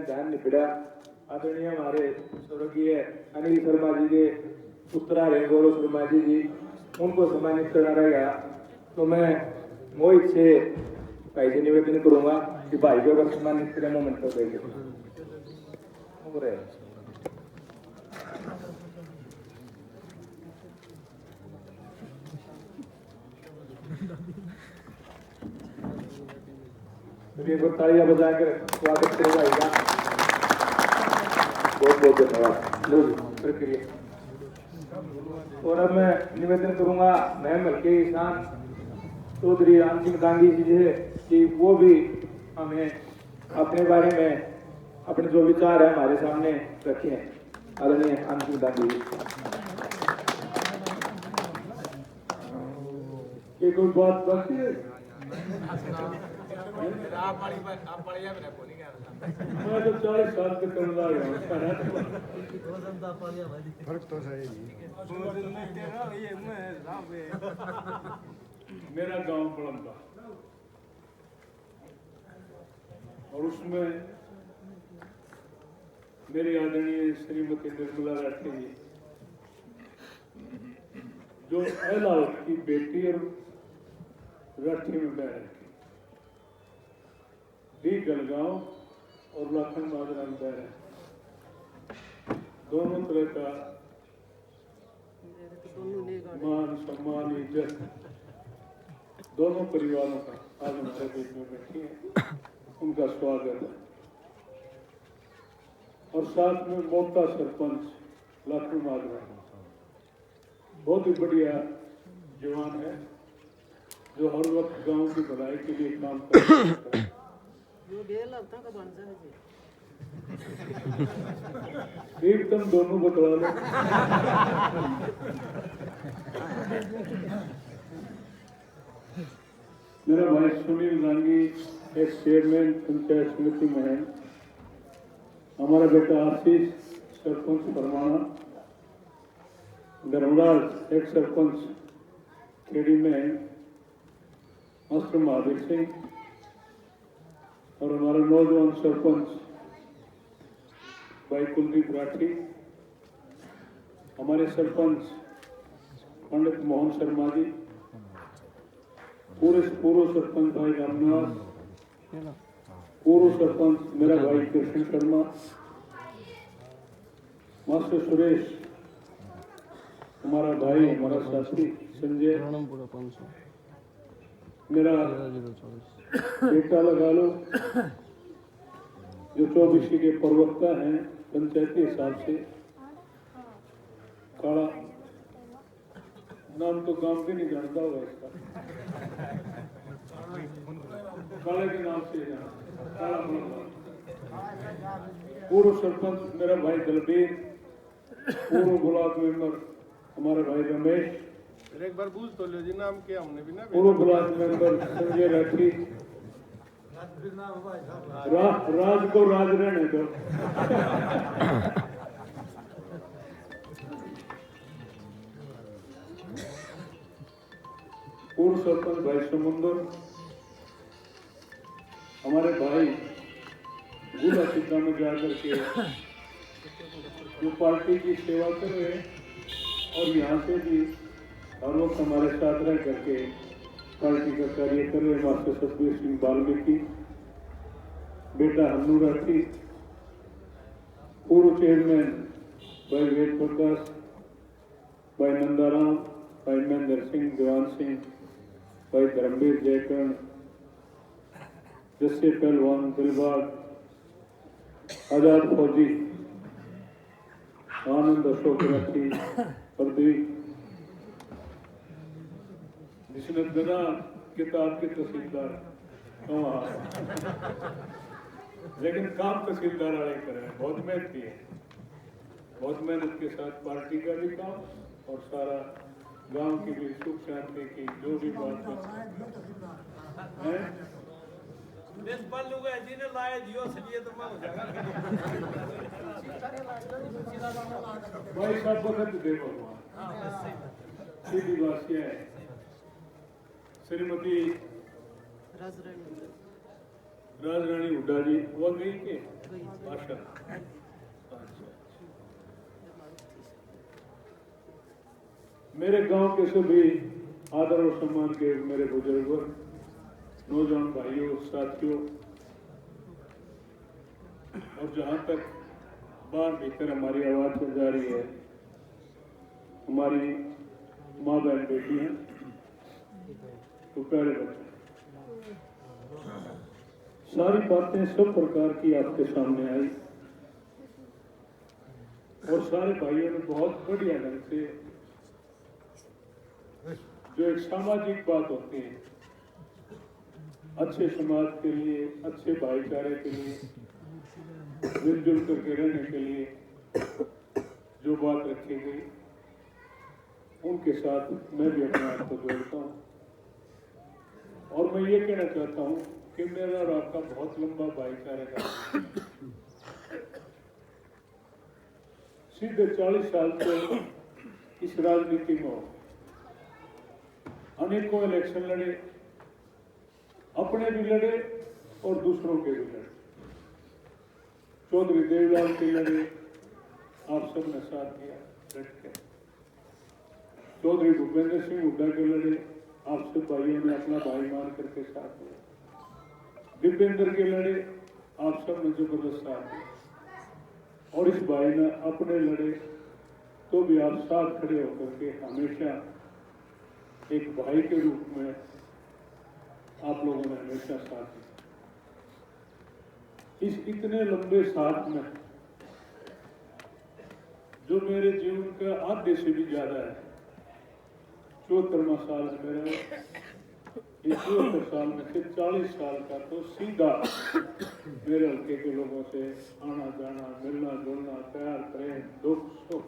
ध्यान निपड़ा आदरणीय हमारे स्वर्गीय अनिल शर्मा जी के पुत्रा रहे गौरव शर्मा जी उनको सम्मानित करना रहेगा। तो मैं मोहित से भाई से निवेदन करूंगा कि भाई को अगर सम्मानित करें मोमेंट कर देंगे। तालियां बजाकर स्वागत करें भाई का। बहुत बहुत धन्यवाद प्रक्रिया। और अब मैं निवेदन करूंगा महम हल्के किसान चौधरी राम सिंह गांधी जी से कि वो भी हमें अपने बारे में अपने जो विचार है हमारे सामने रखें। आदरणीय राम सिंह गांधी जी ये कोई बात बाकी है? मैं तो 40 साल से कर रहा हूँ फर्क तो है। मेरा गांव बड़ंदा और उसमें मेरी आदरणीय श्रीमती निर्मला राठी जी जो अहलाल की बेटी और राठी में बह रही डी गलगांव और लाखन माजरा में बह रहे दोनों तरह का मान सम्मान इज्जत दोनों परिवारों का आज हमारे बीच में बैठी है। उनका स्वागत है। और साथ में मोटा सरपंच लाखन माजरा बहुत ही बढ़िया जवान है जो हर वक्त गांव की भलाई के लिए काम करता है। एकदम दोनों बतला लो। मेरा भाई सुनील रांगी एक्स चेयरमैन पंचायत समिति में है। हमारा बेटा आशीष सरपंच परमाणा, धर्मराज एक्स सरपंच खेड़ी में है, मास्टर महावीर सिंह और हमारा नौजवान सरपंच भाई कुलदीप राठी, हमारे सरपंच पंडित मोहन शर्मा जी, पूर्व सरपंच भाई रामनिवास, पूर्व सरपंच मेरा भाई कृष्ण शर्मा, मास्टर सुरेश, हमारा भाई हमारा साथी संजय, मेरा बेटा लगा लो जो 24 के प्रवक्ता हैं पंचायती हिसाब से, काला नाम तो गांव भी नहीं जानता होगा इसका, काले के नाम से काला। पूर्व सरपंच मेरा भाई दलबीर, पूर्व ब्लॉक मेंबर हमारा भाई रमेश, एक बार पूछ तो लो जी नाम क्या हमने भी ना। पूर्व ब्लॉक मेंबर संजय राठी, राज को राज रहने दो। पूर्व सरपंच भाई समुंदर, हमारे भाई गुला सिद्धा में जाकर के जो पार्टी की सेवा कर रहे हैं और यहाँ से भी हर वक्त हमारे साथ रह करके पार्टी का कार्य कर रहे मास्टर सतबीर सिंह वाल्मीकि, बेटा हन्नू राठी, पूर्व चेयरमैन भाई वेद प्रकाश, भाई नंदाराम, भाई महेंद्र सिंह, देवान सिंह, भाई धर्मवीर जयकर्ण, जस्से पहलवान दिलबाग, आजाद फौजी, आनंद अशोक राठी, प्रदीप जिसने बिना किताब के तहसीलदार लेकिन काम तहसीलदार वाले कर रहे हैं। बहुत मेहनत की है, बहुत मेहनत के साथ पार्टी का भी काम और सारा गांव की भी सुख शांति की जो भी बात है भाई सब वक्त देखो सीधी बात यह है। श्रीमती राजरानी हुड्डा जी वो गई के माशाल्लाह। अच्छा। मेरे गांव के सभी आदर और सम्मान के मेरे बुजुर्गों, नौजवान भाइयों, साथियों, और जहां तक बाहर भीतर हमारी आवाज चल जा रही है, हमारी माँ बहन बेटी हैं, तो प्यारे बच्चे, सारी बातें सब प्रकार की आपके सामने आई और सारे भाइयों ने बहुत बढ़िया ढंग से जो एक सामाजिक बात होती है, अच्छे समाज के लिए, अच्छे भाईचारे के लिए, मिलजुल करके रहने के लिए जो बात रखी गई, उनके साथ मैं भी अपने आप को जोड़ता हूँ। और मैं ये कहना चाहता हूँ कि मेरा और आपका बहुत लंबा भाईचारे का सीधे 40 साल से इस राजनीति में हो, अनेकों इलेक्शन लड़े, अपने भी लड़े और दूसरों के भी लड़े। चौधरी देवलाल के लड़े, आप सबने साथ दिया डट के। चौधरी भूपेंद्र सिंह हुड्डा के लड़े, आप सब भाइयों ने अपना भाई मान करके साथ दिया। दीपेंद्र के लड़े, आप सब ने जबरदस्त साथ दिया। और इस भाई ने अपने लड़े तो भी आप साथ खड़े होकर के हमेशा एक भाई के रूप में आप लोगों ने हमेशा साथ दिया। इस इतने लंबे साथ में जो मेरे जीवन का आधे से भी ज्यादा है, 74वां साल है मेरा, इस 74 साल में से 40 साल का तो सीधा मेरे हल्के के लोगों से आना जाना, मिलना जुलना, प्यार प्रेम, दुख सुख,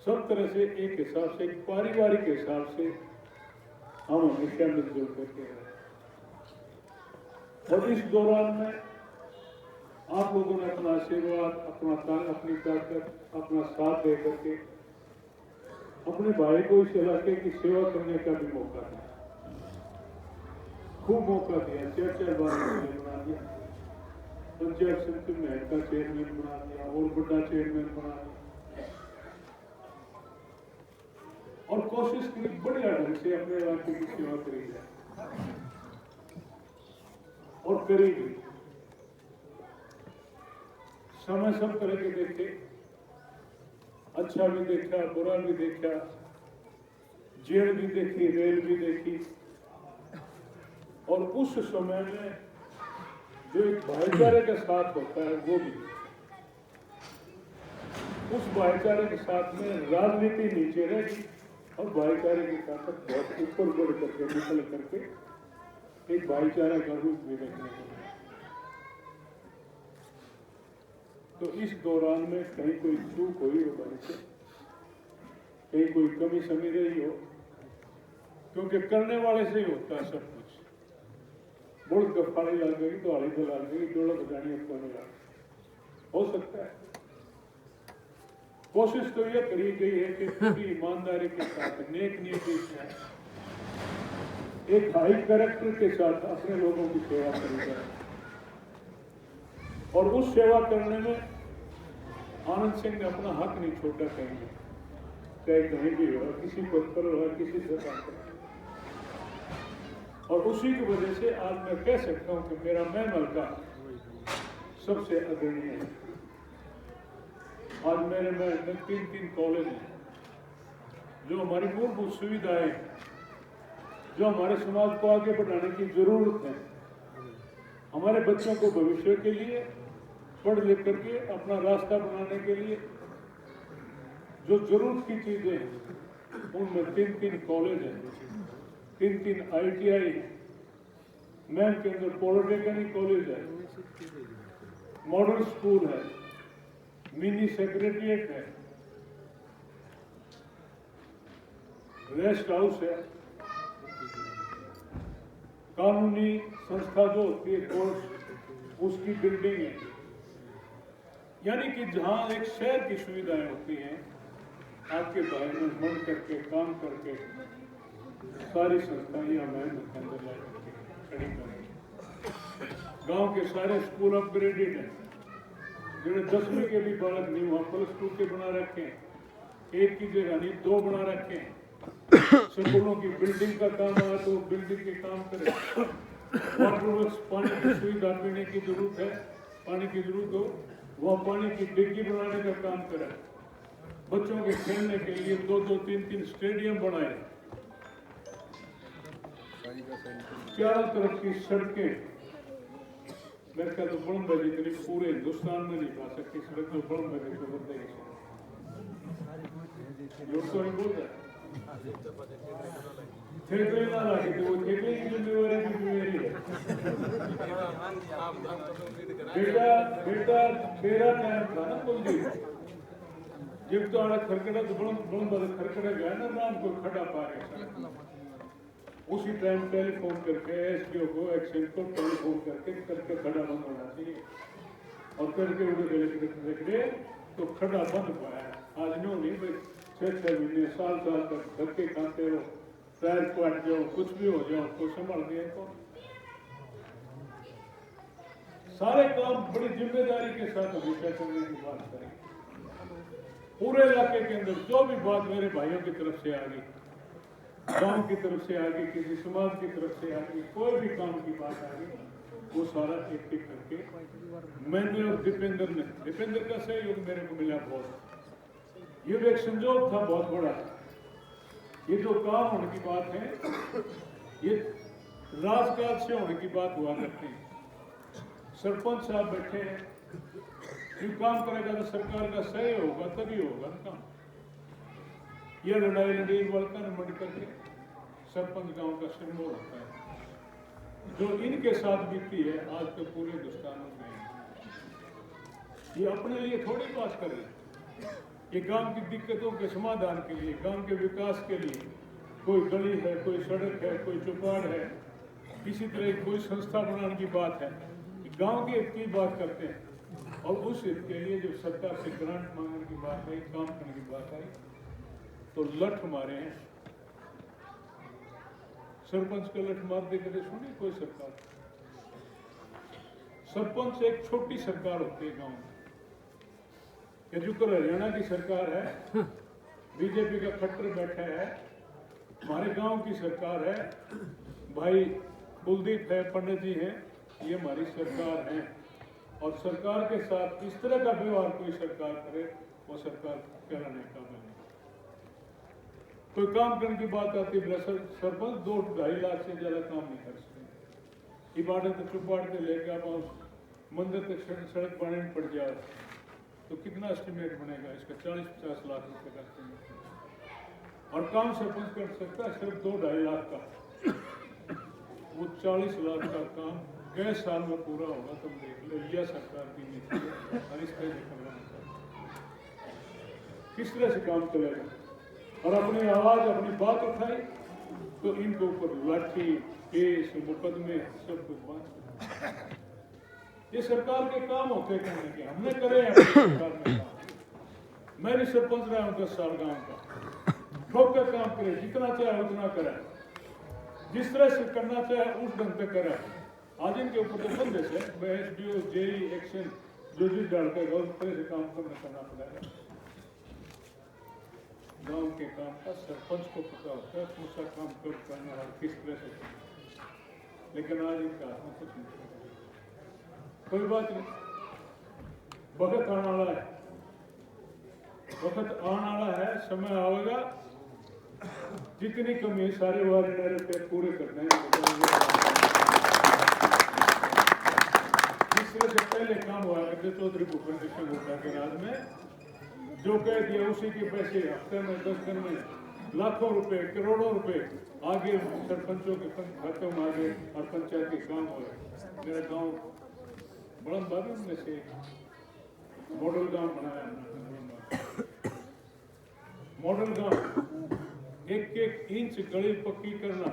सब तरह से एक हिसाब से, एक पारिवारिक हिसाब से हम हमेशा मिलजुल करके रहे। और इस दौरान में आप लोगों ने अपना आशीर्वाद, अपनी ताकत, अपना साथ दे करके अपने भाई को इस इलाके की सेवा करने का भी मौका दिया, खूब मौका दिया। 4-4 बार बना दिया, पंचायत समिति में हेड का चेयरमैन बना दिया और बड़ा चेयरमैन बना दिया, और कोशिश की बढ़िया ढंग से अपने इलाके की सेवा करी जाए और करी भी। समय सब तरह के देखे, अच्छा भी देखा, बुरा भी देखा, जेल भी देखी, रेल भी देखी, और उस समय में जो एक भाईचारे के साथ होता है वो भी, उस भाईचारे के साथ में राजनीति नीचे रहेगी और भाईचारे की ताकत बहुत ऊपर बढ़ करके निकल करके एक भाईचारे का रूप भी देखने को मिला। तो इस दौरान में कहीं कोई चूक हुई हो, भाई से कहीं कोई कमी समी रही हो, क्योंकि करने वाले से ही होता है सब कुछ। बुढ़ गफाड़ी लग गई, दौड़ी तो लग गई, डोलक जानी को नहीं हो सकता है। कोशिश तो यह करी गई है कि पूरी ईमानदारी के साथ, नेक नीति से, एक हाई कैरेक्टर के साथ अपने लोगों की सेवा करी जाए। और उस सेवा करने में आनंद सिंह ने अपना हक नहीं छोड़ा कहीं, चाहे कहीं भी हो, किसी पद पर हो, किसी सभा पर। और उसी की वजह से आज मैं कह सकता हूं कि मेरा मैन हल्का सबसे अग्रणी है। आज मेरे में 3 कॉलेज हैं, जो हमारी मूलभूत सुविधाएं, जो हमारे समाज को आगे बढ़ाने की जरूरत है, हमारे बच्चों को भविष्य के लिए पढ़ लिख करके अपना रास्ता बनाने के लिए जो जरूरत की चीजें हैं, उनमें 3 कॉलेज हैं, 3 ITI, मैम के अंदर पॉलिटेक्निक कॉलेज है, मॉडल स्कूल है, मिनी सेक्रेटरिएट है, रेस्ट हाउस है, कानूनी संस्था जो होती है कोर्ट, उसकी बिल्डिंग है। यानी कि जहां एक शहर की सुविधाएं होती हैं, आपके भाई में मन करके काम करके सारी संस्थाएं हमारे अंदर ला करके खड़ी करेंगे। गांव के सारे स्कूल अपग्रेडेड हैं, जो 10वीं के भी बालक नहीं वहाँ +2 के बना रखे हैं, एक की जगह नहीं 2 बना रखे हैं। स्कूलों की बिल्डिंग का काम आया तो बिल्डिंग के काम करे। वाटर वर्क्स, पानी की सुविधा पीने की जरूरत है, पानी की जरूरत हो वहाँ पानी की डिग्गी बनाने का काम करे। बच्चों के खेलने के लिए 2-2, 3-3 स्टेडियम बनाए। चारों तरफ की सड़कें, मेरे ख्याल तो बड़म्बा जितनी पूरे हिंदुस्तान में नहीं पा सकती सड़क तो बड़म्बा की तो बदलेगी। लोग तो नहीं बोल रहे ठेके ना लगे तो वो ठेके की जिम्मेवारी भी मेरी है। बेटा तेरा टाइम था ना कुलदीप, जब तो आड़ा खरकड़ा तो बड़म्बा खरकड़ा गया ना राम को खड़ा पा रहे, उसी टाइम टेलीफोन करके एसडीओ को एक्शन को टेलीफोन करके खड़ा बंद होना चाहिए और करके उड़े तो खड़ा बंद पाया। आज नो नहीं भाई 6-6 महीने साल तक धक्के खाते रहो, पैर काट जाओ, कुछ भी हो जाओ, कोई संभाल दिया तो सारे काम बड़ी जिम्मेदारी के साथ हमेशा करने की बात करें। पूरे इलाके के अंदर जो भी बात मेरे भाइयों की तरफ से आ गई, गांव की तरफ से आगे, किसी समाज की तरफ से आगे, कोई भी काम की बात आ गई, वो सारा एक एक करके मैंने और दीपेंद्र का सहयोग मेरे को मिला बहुत। ये भी एक संजोग था बहुत बड़ा। ये जो काम होने की बात है, ये राजकाज से होने की बात हुआ करती है। सरपंच साहब बैठे हैं, ये काम करेगा तो सरकार का सहयोग होगा तभी होगा ना काम। यह लड़ाई लड़ी वर्कर मंड करके सरपंच गांव का सिरमौर होता है, जो इनके साथ बीती है आज तो पूरे हिंदुस्तान में। ये अपने लिए थोड़ी बात कर रहे, ये गांव की दिक्कतों के समाधान के लिए, गांव के विकास के लिए, कोई गली है, कोई सड़क है, कोई चौपाड़ है, इसी तरह कोई संस्था बनाने की बात है, गांव के हित की बात करते हैं। और उस हित के लिए जो सरकार से ग्रांट मांगने की बात आई, काम करने की बात आई, तो लठ मारे हैं। सरपंच का लठ मार दे कभी सुनी कोई सरकार? सरपंच एक छोटी सरकार होती है गांव में। जो हरियाणा की सरकार है, बीजेपी का खट्टर बैठा है, हमारे गांव की सरकार है, भाई कुलदीप है, पंडित जी हैं, ये हमारी सरकार है। और सरकार के साथ इस तरह का व्यवहार कोई सरकार करे, वो सरकार कहलाने का बने। कोई काम करने की बात आती है, सरपंच 2-2.5 लाख से ज्यादा काम नहीं कर सकते। इबादत चुपाड़ के लेके आप मंदिर तक सड़क बनाने पड़ जाए तो कितना एस्टिमेट बनेगा इसका? 40-50 लाख रुपए का एस्टिमेट। और काम सरपंच कर सकता है सिर्फ 2-2.5 लाख का। वो 40 लाख का काम गए साल में पूरा होगा, तुम देख लो। यह सरकार की नीति है और इस तरह से करना किस तरह से काम चलेगा। और अपनी आवाज, अपनी बात उठाई तो इनके ऊपर लाठी, केस, मुकदमे सब कुछ बात। ये सरकार के काम होते करने के, हमने करे हैं अपनी सरकार में काम। मैं भी सरपंच रहा हूँ 10 साल गांव का। ठोकर काम करे, जितना चाहे उतना करे, जिस तरह से करना चाहे उस ढंग से करे। आज इनके ऊपर तो बंदिश है, एसडीओ, जेई, एक्शन जो जिस डालकर उस तरह से काम करना पड़ेगा। गांव के काम का सरपंच को पता होता है, कौन सा काम कब करना है, किस तरह से करना। लेकिन आज इनका हाथ में कुछ नहीं। कोई बात नहीं, वक्त आने वाला है, वक्त आने वाला है, समय आएगा, जितनी कमी है सारे वारे पे पूरे करने हैं। जिस तरह से पहले काम हुआ करते चौधरी भूपेंद्र सिंह हुड्डा के राज में, जो कह दिया उसी के पैसे हफ्ते में 10 दिन में लाखों रुपए, करोड़ों रुपए आगे सरपंचों के खातों में आगे और पंचायत के काम हो रहे। मेरा गांव बड़म्बा में से मॉडल गांव बनाया। मॉडल गांव 1-1 इंच गली पक्की करना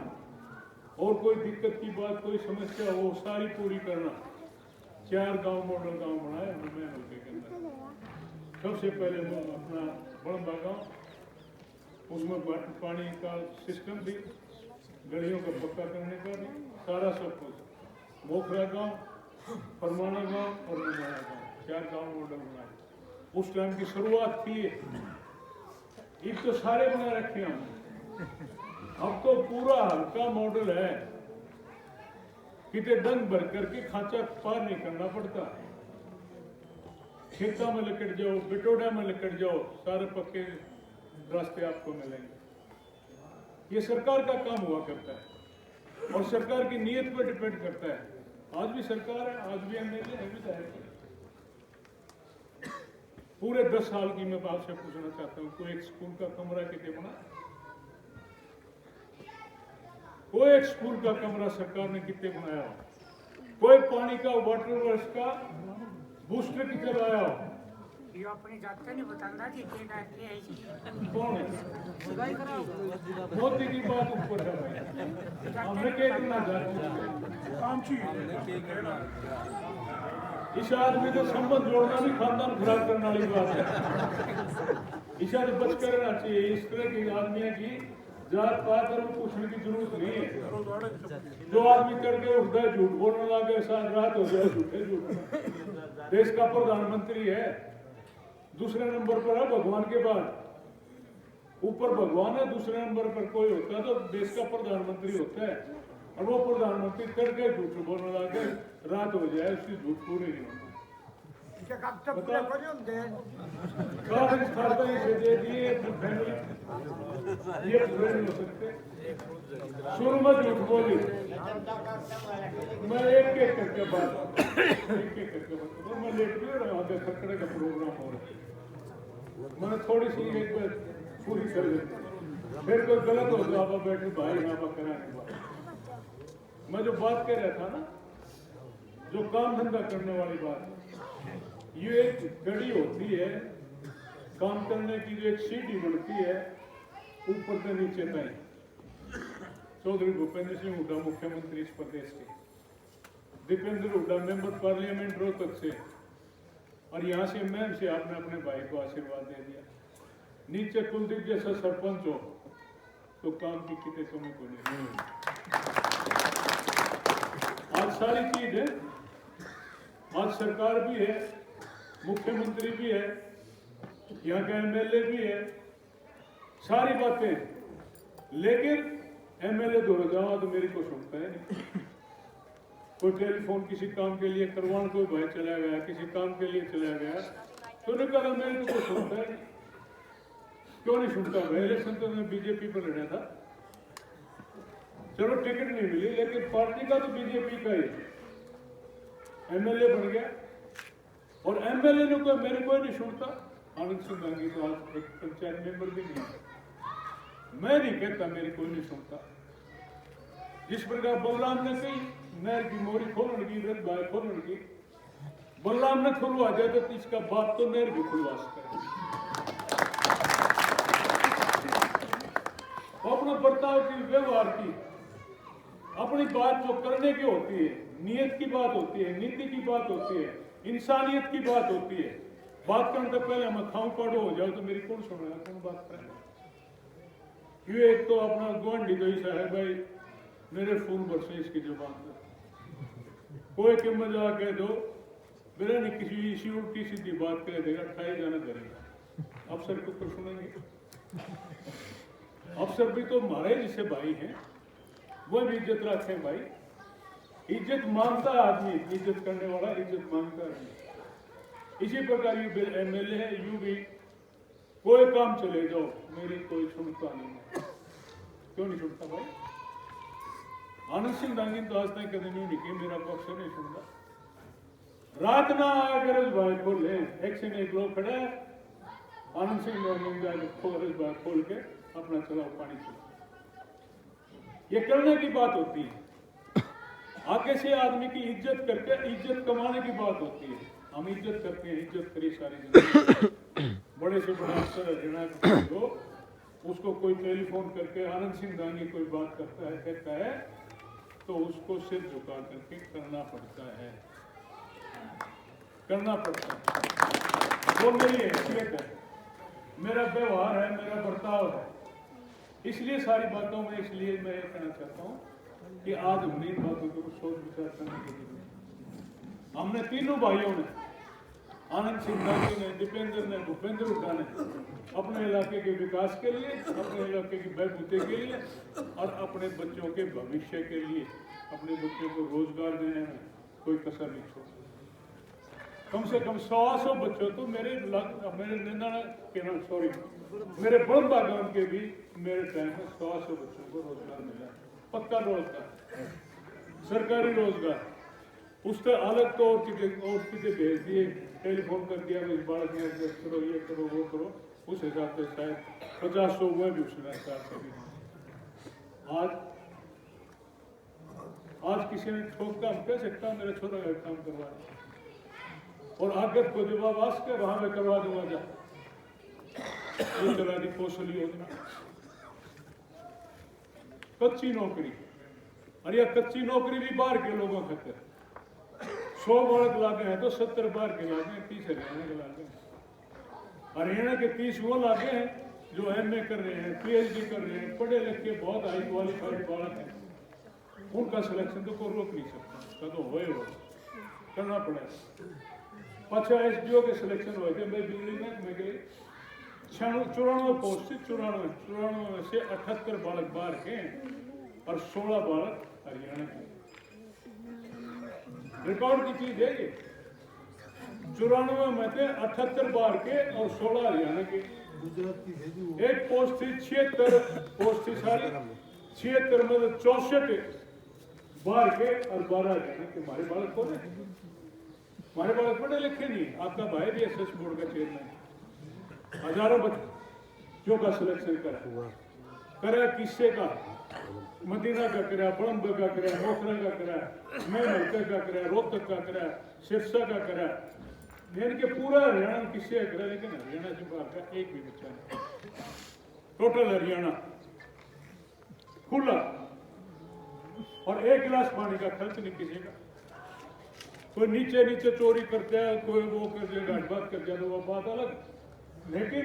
और कोई दिक्कत की बात, कोई समस्या हो सारी पूरी करना। 4 गांव मॉडल गांव बनाया मैं हल्के के अंदर। सबसे पहले अपना बड़म्बा गांव, उसमें पानी का सिस्टम भी, गलियों का पक्का करने का भी सारा सब कुछ। मोखरा गांव, परमाना गांव और नमाया गांव, क्या गाँव मॉडल बनाए, उस टाइम की शुरुआत थी। एक तो सारे बना रखे हमने, अब तो पूरा हल्का मॉडल है, कितने डंग भर करके खांचा पार नहीं करना पड़ता। खेता में लेकर जाओ, बिटोड़ा में लेकर जाओ, सारे पक्के रास्ते आपको मिलेंगे। ये सरकार का काम हुआ करता है और सरकार की नीयत पर डिपेंड करता है। आज भी सरकार है, आज भी एमएलए है, विधायक है। पूरे 10 साल की मैं आपसे पूछना चाहता हूँ, कोई एक स्कूल का कमरा कितने बना? कोई एक स्कूल का कमरा सरकार ने कितने बनाया हो? कोई पानी का वाटर वर्क्स का बूस्टर कितने लगाया हो? ये अपनी जात नहीं बताना कि कौन है? मोदी की बात ऊपर है भाई, हमने क्या करना जाते? इस आदमी का संबंध जोड़ना भी खानदान खराब करने वाली बात है। इसे तो बच कर रहना चाहिए। इस तरह के आदमियों की जात पात और पूछने की जरूरत नहीं है। जो आदमी करके उठता है झूठ बोलने लगे, सारी रात हो जाए झूठे झूठ। देश का प्रधानमंत्री है, दूसरे नंबर पर है भगवान के बाद। ऊपर भगवान है, दूसरे नंबर पर कोई होता है तो देश का प्रधानमंत्री होता है। और वो प्रधानमंत्री करके झूठ बोलने लगे, रात हो जाए उसकी झूठ पूरी नहीं होती। ये पूरे नहीं हो सकते। शुरू में झूठ बोली, मैं एक एक करके बात मैं लेट भी रहा हूँ, खतरे का प्रोग्राम हो रहा है, मैंने थोड़ी सी एक बार पूरी कर ली, फिर कोई गलत हो तो आप बैठे भाई यहाँ कराने बात। मैं जो बात कर रहा था ना, जो काम धंधा करने वाली बात, ये एक घड़ी होती है काम करने की, जो एक सीढ़ी बनती है ऊपर से नीचे तक। चौधरी भूपेंद्र सिंह हुड्डा मुख्यमंत्री इस प्रदेश के, दीपेंद्र हुड्डा मेंबर पार्लियामेंट रोहतक से, और यहाँ से मैम से आपने अपने भाई को आशीर्वाद दे दिया। नीचे कुलदीप जैसा सरपंच हो तो काम की कितने कमी को नहीं। आज सारी चीज है, आज सरकार भी है, मुख्यमंत्री भी है, यहाँ का एमएलए भी है, सारी बातें। लेकिन एमएलए दो जाओ तो मेरी को सुनता है नहीं। कोई टेलीफोन किसी काम के लिए करवाने, कोई भाई चला गया किसी काम के लिए चला गया तो निकला, मेरे को सुनता है नहीं। क्यों नहीं सुनता भाई? इलेक्शन तो मैं बीजेपी पर लड़ा था, चलो टिकट नहीं मिली, लेकिन पार्टी का तो बीजेपी का ही एमएलए बन गया। और एमएलए ने कोई मेरे कोई नहीं सुनता। आनंद सिंह गांधी तो आज एक पंचायत मेंबर भी नहीं है। मैं नहीं कहता मेरी कोई नहीं सुनता। जिस प्रकार बलराम ने कही नहर की मोरी खोलने की, बाय खोलने की, बलराम ने खुलवा जाए तो इसका बाप तो नहर भी खुलवा सकता है। अपने बर्ताव की, व्यवहार की, अपनी बात जो करने की होती है, नियत की बात होती है, नीति की बात होती है, इंसानियत की बात होती है। बात करने से पहले मैं खाऊं पाड़ो हो जाओ तो मेरी कौन सुनेगा, कौन बात करेगा? क्यों? एक तो अपना गुआंढी तो ऐसा है भाई, मेरे फूल बरसे इसकी जुबान पर। कोई कि मजा कह दो, मेरा नहीं किसी इसी उल्टी सीधी बात करे देगा, ठाई जाना करेगा। अफसर को तो सुनेंगे। अफसर भी तो हमारे जिसे भाई हैं, वो भी इज्जत रखते हैं भाई। इज्जत मांगता आदमी, इज्जत करने वाला इज्जत मांगता आदमी। इसी प्रकार यू एमएलए है, यू भी कोई काम चले जाओ मेरी कोई सुनता नहीं है। क्यों नहीं सुनता भाई? आनंद सिंह दांगी तो आज तक कभी नहीं निकली, मेरा पक्ष नहीं सुनता। रात ना अगर इस भाई खोल ले, एक से एक लोग खड़े हैं, आनंद सिंह दांगी जाकर खोल के अपना चलाओ पानी चलाओ। ये करने की बात होती है। आगे से आदमी की इज्जत करके इज्जत कमाने की बात होती है। हम इज्जत करते हैं, इज्जत करी सारी जिंदगी। बड़े से बड़ा अफसर हो, उसको कोई टेलीफोन करके आनंद सिंह दांगी कोई बात करता है, कहता है तो उसको सिर झुका करके करना पड़ता है, करना पड़ता है। वो मेरी हैसियत है, मेरा व्यवहार है, मेरा बर्ताव है। इसलिए सारी बातों में, इसलिए मैं ये कहना चाहता हूँ कि आज हमने इन बातों को सोच विचार करने के लिए हमने तीनों भाइयों ने आनंद सिंघानी ने, दीपेंद्र ने, भूपेंद्र हुड्डा ने अपने इलाके के विकास के लिए, अपने इलाके की बहबूदी के लिए और अपने बच्चों के भविष्य के लिए, अपने बच्चों को रोजगार देने में कोई कसर नहीं छोड़ा। कम से कम 100 बच्चों तो मेरे मेरे बड़म्बा गांव के भी मेरे टाइम में 100 बच्चों को रोजगार मिला, पक्का रोजगार, सरकारी रोजगार। उससे अलग तो और किसी भेज दिए, टेलीफोन कर दिया, इस बालक में करो, ये करो, वो करो, उस हिसाब से शायद 50 हुए भी उसने साथ भी। आज किसी ने ठोक काम कह सकता, मेरा छोटा का काम करवा और आगे को जवाब आस के वहां में करवा दूंगा जा। ये चला दी कौशल योजना, कच्ची नौकरी, और यह कच्ची नौकरी भी बाहर के लोगों खाते 100 बालक लागे हैं तो 70 बाहर के लागे हैं, 30 हरियाणा के लागे हैं। हरियाणा के 30 वो लागे हैं जो MA कर रहे हैं, PhD कर रहे हैं, पढ़े लिखे बहुत हाई क्वालिफाइड बालक हैं। उनका सिलेक्शन तो कोई रोक नहीं सकता, तो हो करना पड़ेगा। 50 SDO के सिलेक्शन हुए थे भाई बिजली में गए, 94 पोस्ट से 94 से 78 बालक बाहर के और 16 बालक हरियाणा के। रिकॉर्ड की चीज है ये, 94 में थे 78 बाहर के और 16 हरियाणा के। एक पोस्ट थी 76 पोस्ट थी सारी, 76 में 64 बाहर के और 12 हरियाणा के। हमारे बालक को हमारे बालक पढ़े लिखे नहीं। आपका भाई भी SS बोर्ड का चेयरमैन, हजारों बच्चों का सिलेक्शन करा किससे का, मदीना का करा, बड़म्ब का करा, मोखरा का करा, महलका का करा, रोहतक का करा, सिरसा का करा, यानी कि पूरा हरियाणा किससे करा, लेकिन हरियाणा से बाहर का एक भी बच्चा नहीं। टोटल हरियाणा खुला, और 1 गिलास पानी का खर्च नहीं किसी का। कोई नीचे नीचे चोरी करता है, कोई वो कर दिया, बात कर दिया, तो वो बात अलग, लेकिन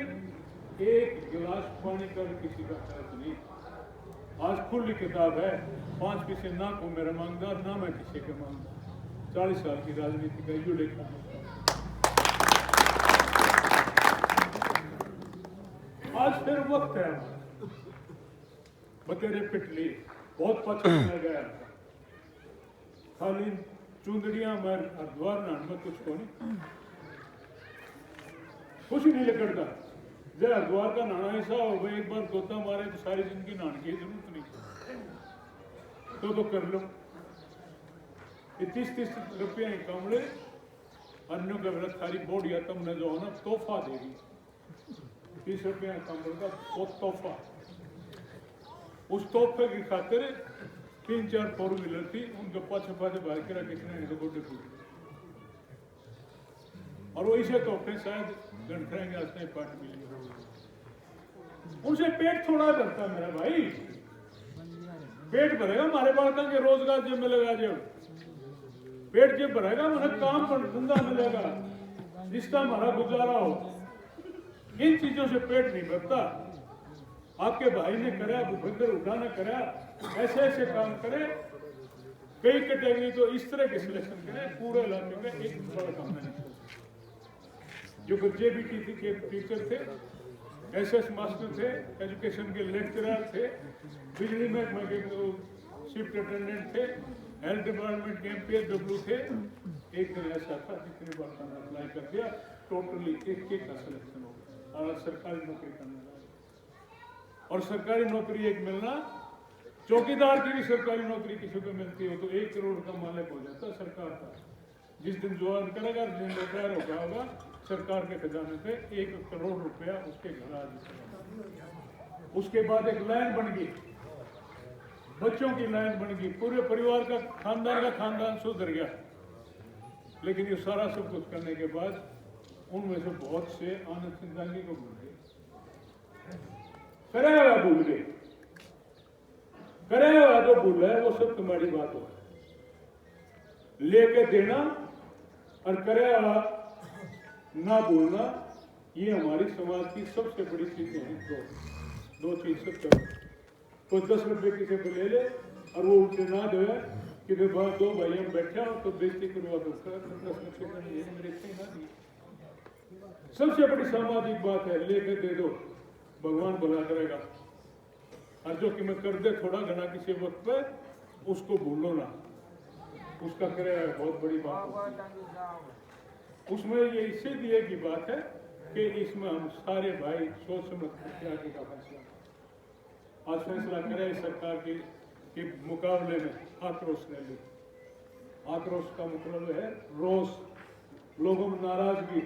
1 गिलास पानी का किसी का खर्च नहीं। आज खुली किताब है, 5 पैसे ना को मेरा मांगदा, ना मैं किसी के मांगदा। 40 साल की राजनीति का यू लेखा। आज फिर वक्त है, बतेरे पिटली बहुत पछताना गया, खाली चुंदड़ियां मर हरिद्वार नान में कुछ को नहीं, कुछ ही नहीं लगता। जय हरिद्वार का नाना ऐसा हो भाई, एक बार गोता मारे तो सारी जिंदगी नहाने की जरूरत नहीं, तो कर लो। 30 रुपया ही कमड़े अन्यों के वृत सारी बोर्डिया तुमने जो है ना तोहफा देगी, 30 रुपया कमड़ का वो तोहफा। उस तोहफे की खातिर 3-4 4 व्हीलर थी, उनके पाछे बाहर के कितने तो गोटे फूट, और वो इसे तोहफे शायद गणखरेंगे आज पार्ट मिली। उनसे पेट थोड़ा भरता मेरा भाई, पेट भरेगा हमारे बालकों के रोजगार जब मिलेगा, जब पेट जब भरेगा मुझे काम पर धंधा मिलेगा जिसका हमारा गुजारा हो। इन चीजों से पेट नहीं भरता। आपके भाई ने करा, भूपेंद्र हुड्डा ने करा, ऐसे ऐसे काम करे, कई कैटेगरी तो इस तरह के सिलेक्शन करे, पूरे इलाके में एक बड़ा काम नहीं। जो JBT के टीचर थे, SS मास्टर थे, एजुकेशन के लेक्चरर थे, बिजली महकमे के शिफ्ट अटेंडेंट थे, हेल्थ डिपार्टमेंट के MPSW थे। एक दिन ऐसा था जितने बार मैंने अप्लाई कर दिया, टोटली एक का सिलेक्शन हो गया और सरकारी नौकरी करने लगा। और सरकारी नौकरी एक मिलना, चौकीदार की भी सरकारी नौकरी किसी को मिलती हो तो 1 करोड़ का मालिक हो जाता सरकार का। जिस दिन ज्वाइन करेगा, जिस दिन रिटायर हो गया होगा, सरकार के खजाने से 1 करोड़ रुपया उसके घर आ जाएगा। उसके बाद एक लाइन बन गई, बच्चों की लाइन बन गई, पूरे परिवार का खानदान सुधर गया। लेकिन ये सारा सब कुछ करने के बाद उनमें से बहुत से आनंद सिंघानी को भूल गए, कराया हुआ भूल गए, कराया हुआ जो भूल है वो सब तुम्हारी बात हो, लेके देना और कराया हुआ ना भूलना, ये हमारी समाज की सबसे बड़ी चीजें हैं। दो चीज सब करो। तो 10 रुपए किसी को ले ले और वो उल्टे ना दे कि 2 भाई बैठे हो तो बेइज्जती करवा दो, 10 रुपये मेरे ना दिए, सबसे बड़ी सामाजिक बात है, लेके दे दो, भगवान भला करेगा। और जो कि मैं कर दे थोड़ा घना किसी वक्त पे, उसको भूलो ना, उसका करे बहुत बड़ी बात होती है। उसमें ये इससे दिए की बात है कि इसमें हम सारे भाई सोच समझ करके आगे का फैसला आज फैसला करें सरकार के मुकाबले में आक्रोश रैली। आक्रोश का मतलब है रोष, लोगों में नाराजगी,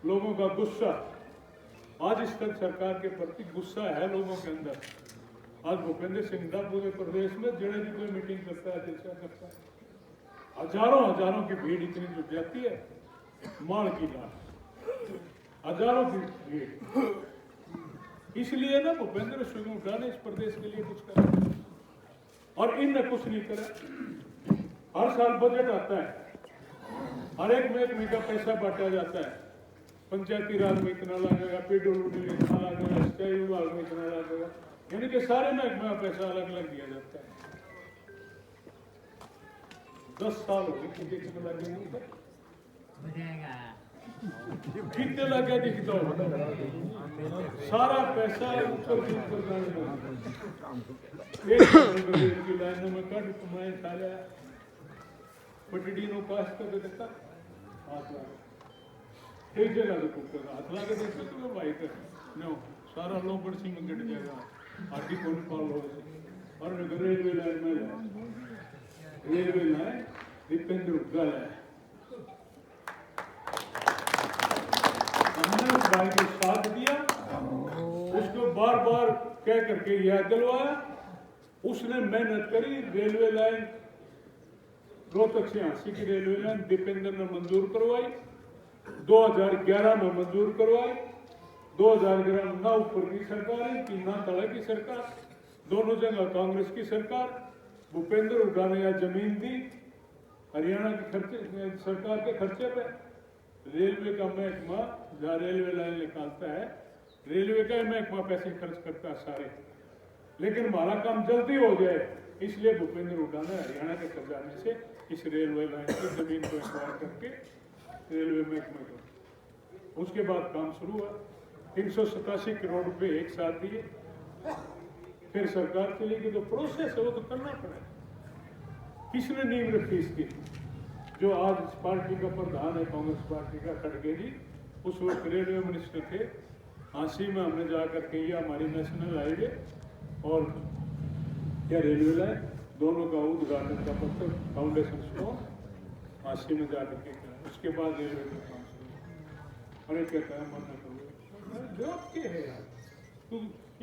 लोगों का गुस्सा। आज इस तक सरकार के प्रति गुस्सा है लोगों के अंदर। आज भूपेंद्र सिंह दा पूरे प्रदेश में जड़े भी कोई मीटिंग करता है, जलसा करता है, हजारों की भीड़ इतनी जुट जाती है, माल की लाल, हजारों की भीड़। इसलिए ना भूपेंद्र सिंह हुड्डा ने इस प्रदेश के लिए कुछ करा और इनने कुछ नहीं करा। हर साल बजट आता है, हर एक महकमे का पैसा बांटा जाता है। पंचायती राज में इतना लगेगा, पीडब्ल्यूडी में इतना लगेगा, सिंचाई विभाग में इतना लगेगा, यानी कि सारे महकमे का पैसा अलग अलग दिया जाता है। 10 साल हो गए कितने लगे नहीं थे, कितने लगे दिखता हो, सारा पैसा ऊपर जाने की लाइनों में कट तुम्हारे सारे पटड़ी नो पास कर देता हाथ लगा एक जगह तो कुछ हाथ लगा देते तो भाई कर नो सारा लोग बड़ सी मंगट जाएगा आदि कौन कॉल हो और रेलवे लाइन में रेलवे लाइन दीपेंद्र हुड्डा है। हमने उस भाई को साथ दिया, उसको बार बार कह करके याद दिलवाया, उसने मेहनत करी। रेलवे लाइन रोहतक से झांसी की रेलवे लाइन दीपेंद्र ने मंजूर करवाई, 2011 में मंजूर करवाई। 2011 में ना ऊपर की सरकार है कि ना तले की सरकार, दोनों जगह कांग्रेस की सरकार। भूपेंद्र हुड्डा ने यह जमीन दी हरियाणा के खर्चे सरकार के खर्चे पे। रेलवे का महकमा जहाँ रेलवे लाइन निकालता है, रेलवे का महकमा पैसे खर्च करता है सारे, लेकिन हमारा काम जल्दी हो जाए इसलिए भूपेंद्र हुड्डा ने हरियाणा के खजाने से इस रेलवे लाइन की जमीन को एक्वायर करके रेलवे महकमे को, उसके बाद काम शुरू हुआ। 387 करोड़ रुपए एक साथ दिए, फिर सरकार चली गई। तो प्रोसेस है, वो तो करना पड़ेगा। किसने नींव रखी इसकी? जो आज इस पार्टी का प्रधान है, कांग्रेस पार्टी का खड़गे जी, उस वक्त रेलवे मिनिस्टर थे। झांसी में हमने जाकर के ये हमारी नेशनल हाईवे और क्या रेलवे लाइन दोनों का उद्घाटन का पत्र फाउंडेशन स्टोन झांसी में जाकर के किया। उसके बाद रेलवे का काम शुरू। अरे कहता है मना करो, जवाब क्या है यार, तू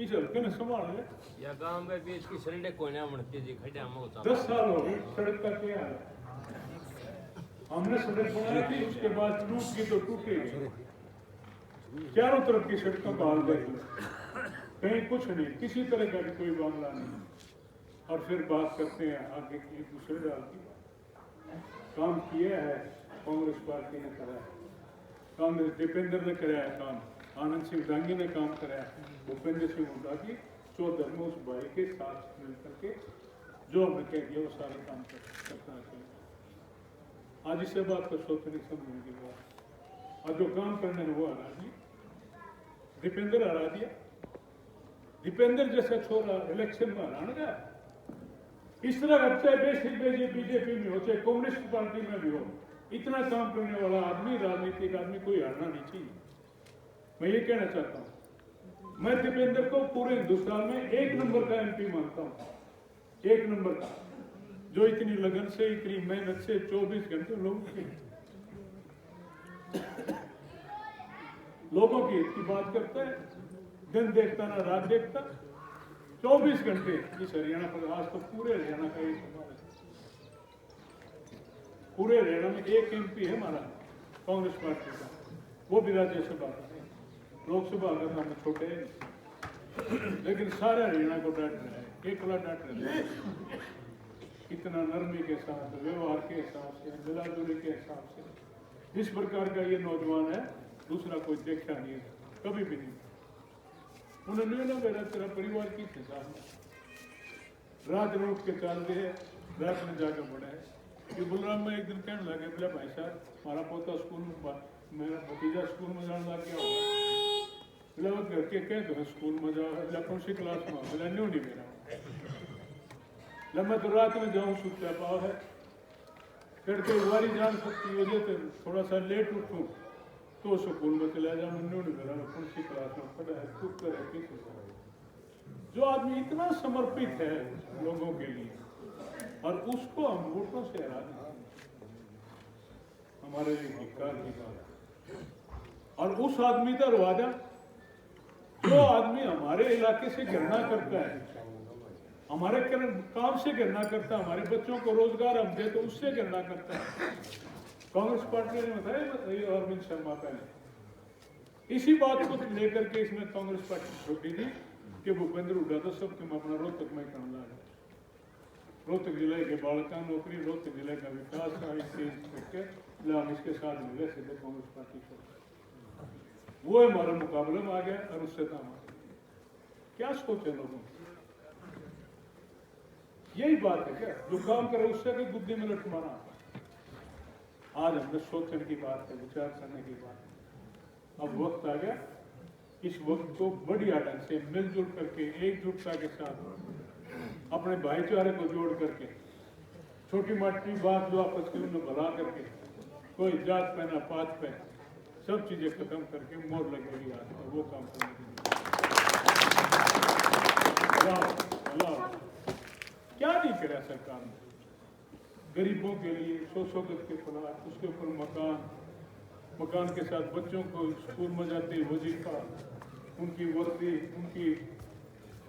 इस हल्के में संभाल ले। या गांव में बीच की सड़क कोई ना बनती जी, खड्डा में होता 10 साल हो गए, सड़क का क्या है? हमने सड़क बनाई थी, उसके बाद टूट की तो टूटेगी। चारों तरफ की सड़कों का हाल देख लो, कहीं कुछ नहीं, किसी तरह का भी कोई मामला नहीं। और फिर बात करते हैं आगे की, एक दूसरे डाल की। काम किया है कांग्रेस पार्टी ने करा है, कांग्रेस दीपेंद्र ने कराया काम, आनंद सिंह डांगी ने काम कराया, भूपेंद्र सिंह हुड्डा की 14 में उस भाई के साथ मिलकर के जो हमने कह दिया वो सारे काम करता है। आज इससे बात को सोचने समझने की बात, और जो काम करने में वो हरा दिया, दीपेंद्र हरा दिया। दीपेंद्र जैसा छोरा इलेक्शन में हराने गया, इस तरह अच्छा बीजेपी में हो चाहे कम्युनिस्ट पार्टी में भी हो, इतना काम करने वाला आदमी, राजनीतिक आदमी कोई हारना नहीं चाहिए। मैं ये कहना चाहता हूँ, मैं दीपेंद्र को पूरे हिंदुस्तान में 1 नंबर का एमपी मानता हूँ, 1 नंबर का, जो इतनी लगन से, इतनी मेहनत से 24 घंटे लोगों की हित की बात करता है, दिन देखता ना रात देखता, 24 घंटे इस हरियाणा पर। आज तो पूरे हरियाणा का ये सवाल है, पूरे हरियाणा में 1 एमपी है हमारा कांग्रेस पार्टी का, वो भी राज्यसभा का, लोकसभा का हम छोटे हैं, लेकिन सारे हरियाणा को डांट रहे हैं, एकला डांट रहे हैं। इतना नरमी के साथ, व्यवहार के हिसाब से, मिलाजुली के हिसाब से, जिस प्रकार का ये नौजवान है दूसरा कोई देखा नहीं है, कभी भी नहीं। उन्होंने ना मेरा तेरा परिवार की थे साथ रात में उठ के चल रहे, रात में जाकर बढ़ा है। ये बुलराम में एक दिन कहने लगे, बोला भाई साहब हमारा पोता स्कूल में मेरा भतीजा स्कूल में जाने लग गया बोला वो घर के कह दो स्कूल में जाओ बोला कौन सी क्लास में बोला न्यू नहीं मेरा मैं तो रात में जाऊँ सुनता पाओ है फिर कोई वारी जान सकती वजह से थोड़ा सा लेट उठूँ तो स्कूल में चला जाऊँ न्यू नहीं मेरा कौन सी क्लास में पढ़ा है चुप कर जो आदमी इतना समर्पित है लोगों के लिए और उसको हम वोटों से हरा दें हमारे लिए धिक्कार की बात और उस आदमी का वादा जो आदमी हमारे इलाके से घृणा करता है हमारे काम से घृणा करता है हमारे बच्चों को रोजगार हम दे तो उससे घृणा करता है कांग्रेस पार्टी ने बताया अरविंद शर्मा पहले इसी बात को लेकर के इसमें कांग्रेस पार्टी छोटी थी कि भूपेंद्र हुड्डा तो सब तुम अपना रोहतक में करना है रोहतक जिले के बालका नौकरी रोहतक जिले का विकास करके हम इसके साथ मिले सीधे कांग्रेस पार्टी को वो हमारे मुकाबले में आ गया और उससे तो हमारे क्या सोचे लोगों यही बात है क्या जो काम करे उससे भी बुद्धि में लट मारा आज हमने सोचने की बात है विचार करने की बात है अब वक्त आ गया इस वक्त को बढ़िया ढंग से मिलजुल करके एकजुटता के साथ अपने भाईचारे को जोड़ करके छोटी मोटी बात जो आपस के उन्हें भला करके कोई जात पे ना पात पे सब चीजें खत्म करके मोड़ लगेगी आज और वो काम करने क्या नहीं करा सरकार ने गरीबों के लिए 100 गज के प्लाट उसके ऊपर मकान के साथ बच्चों को स्कूल में जाते वजीफा उनकी वर्दी उनकी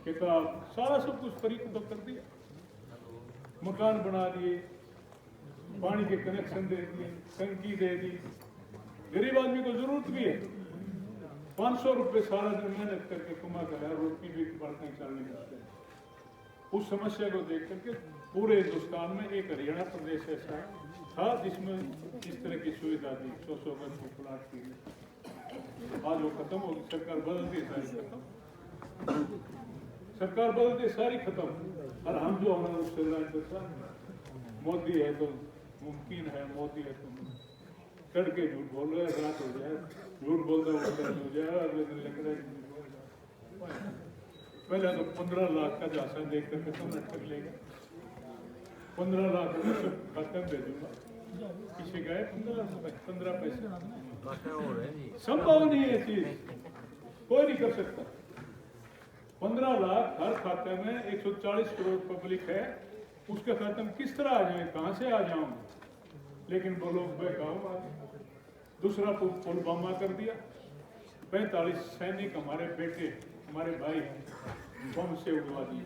किताब सारा सब कुछ फ्री तो कर दिया मकान बना दिए पानी के कनेक्शन दे दिए टंकी दे दी गरीब आदमी को जरूरत भी है 500 रुपए सारा दिन मेहनत करके कमा कर रोटी भी बढ़ते चलने लगते उस समस्या को देख करके पूरे हिंदुस्तान में एक हरियाणा प्रदेश ऐसा था जिसमें इस तरह की सुविधा दी 100 गज के प्लाट की आज वो खत्म होगी सरकार बदलती सारी खत्म सरकार बदलती सारी खत्म और हम जो हमारा उससे मोदी है तो मुमकिन है मोदी है तो चढ़ के झूठ बोल रहे हैं रात हो जाए झूठ बोलता हो जाए अगले दिन लेकर पहले तो 15 लाख का झांसा देख करके तो नाटक लेगा 15 लाख रुपये खाते में भेजूंगा किसी गए 15 पैसे संभव नहीं है चीज कोई नहीं कर सकता 15 लाख हर खाते में 140 करोड़ पब्लिक है उसके खाते में किस तरह आ जाए कहां से आ जाऊंगा लेकिन वो लोग बेकाम आ गए दूसरा पुलवामा कर दिया 45 सैनिक हमारे बेटे हमारे भाई बम से उड़वा दिए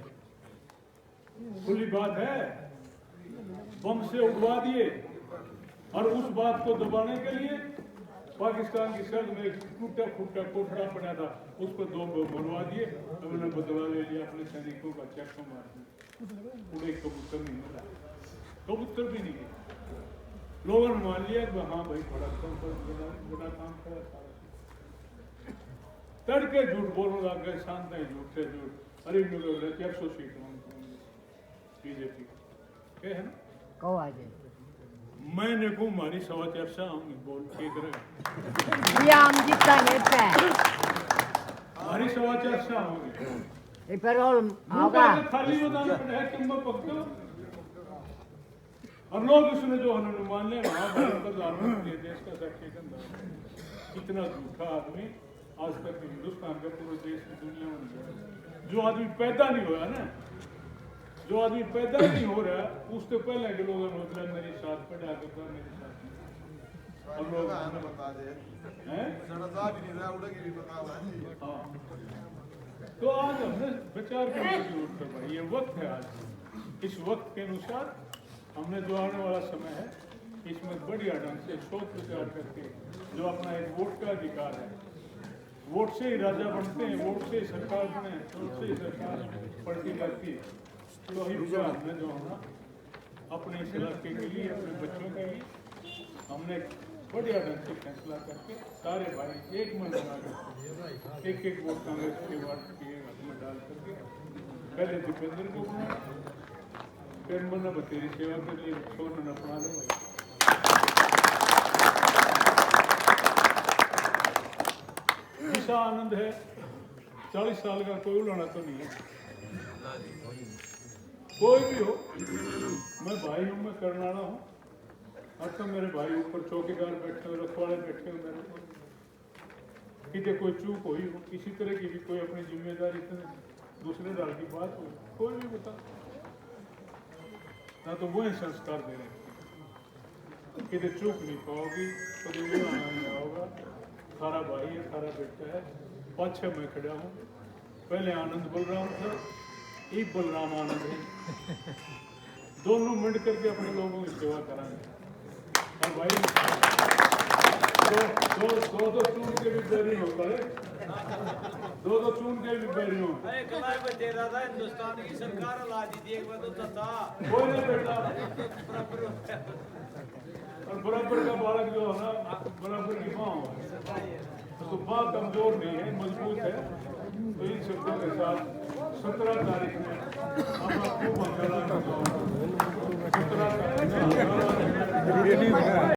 खुली बात है बम से उड़वा दिए और उस बात को दबाने के लिए पाकिस्तान की सर्द में टूटा फूटा कोठरा पड़ा था उस पर 2 बम बनवा दिए उन्होंने बदला ले लिया अपने सैनिकों का चेक को मार दिया उड़े कबूतर नहीं मिला कबूतर भी नहीं है लोगों ने मान लिया कि हाँ भाई बड़ा काम करा सारा तड़के झूठ बोलने लग गए शांत है झूठ से झूठ अरे 100 सीट बीजेपी क्या है ना कहो आज मैंने को मारी 4.25 आऊंगी बोल ठीक रहे हम जीता नहीं पे मारी 4.25 आऊंगी ये पर और होगा खाली बताना पड़ा है कि मैं पकड़ो और लोग उसने जो अनुमान ले वहां प्रधानमंत्री देश का सचेतन इतना झूठा आदमी आज तक हिंदुस्तान का पूरे देश की दुनिया में जो आदमी पैदा नहीं हुआ ना जो आदमी पैदा नहीं हो रहा उससे पहले के लोगों ने मतलब मेरे साथ पढ़ा करता मेरे साथ हम लोग तो आज हमने विचार करने की जरूरत है भाई ये वक्त है आज इस वक्त के अनुसार हमने जो आने वाला समय है इसमें बढ़िया ढंग से सोच विचार करके जो अपना एक वोट का अधिकार है वोट से ही राजा बनते हैं वोट से ही सरकार बने वोट से ही सरकार पड़ती जाती है तो हमने जो है ना अपने इस इलाके के लिए अपने बच्चों के लिए हमने बढ़िया ढंग से फैसला करके सारे भाई एक मन बना करके एक वोट कांग्रेस के वार्ड के में डाल करके पहले दीपेंद्र को बनाया फिर मैंने बतेरी सेवा के लिए छोड़ना अपना लो भाई ऐसा आनंद है 40 साल का कोई उलाना तो नहीं है। कोई भी हो, मैं भाई हूँ, मैं करनाड़ा हूँ। अब तो मेरे भाई ऊपर चौकीदार बैठे हो, रखवाड़े बैठे हो मेरे ऊपर। किसी कोई चूक हुई हो, किसी तरह की भी कोई अपनी जिम्मेदारी से दूसरे दल की बात हो, कोई भी बता ना, तो वही संस्कार दे रहे हैं। किसी चूक नहीं पाओगी, कभी भी आना नहीं आओगा। सारा भाई है, सारा बेटा है। पाछे मैं खड़ा हूँ। पहले आनंद बलराम था, एक बलराम आनंद है। दोनों मिल करके अपने लोगों की सेवा कराएंगे। और भाई दो चून के भी बैरी हो पड़े, दो चून के भी बैरी हो। हिंदुस्तान की सरकार ला दीजिए एक बार तो था कोई नहीं बेटा, और बराबर का बालक जो है ना, बराबर की माँ हो, तो माँ कमजोर नहीं है, मजबूत है। तो इन शब्दों के साथ 17 तारीख में हम आपको मंगला 17 तारीख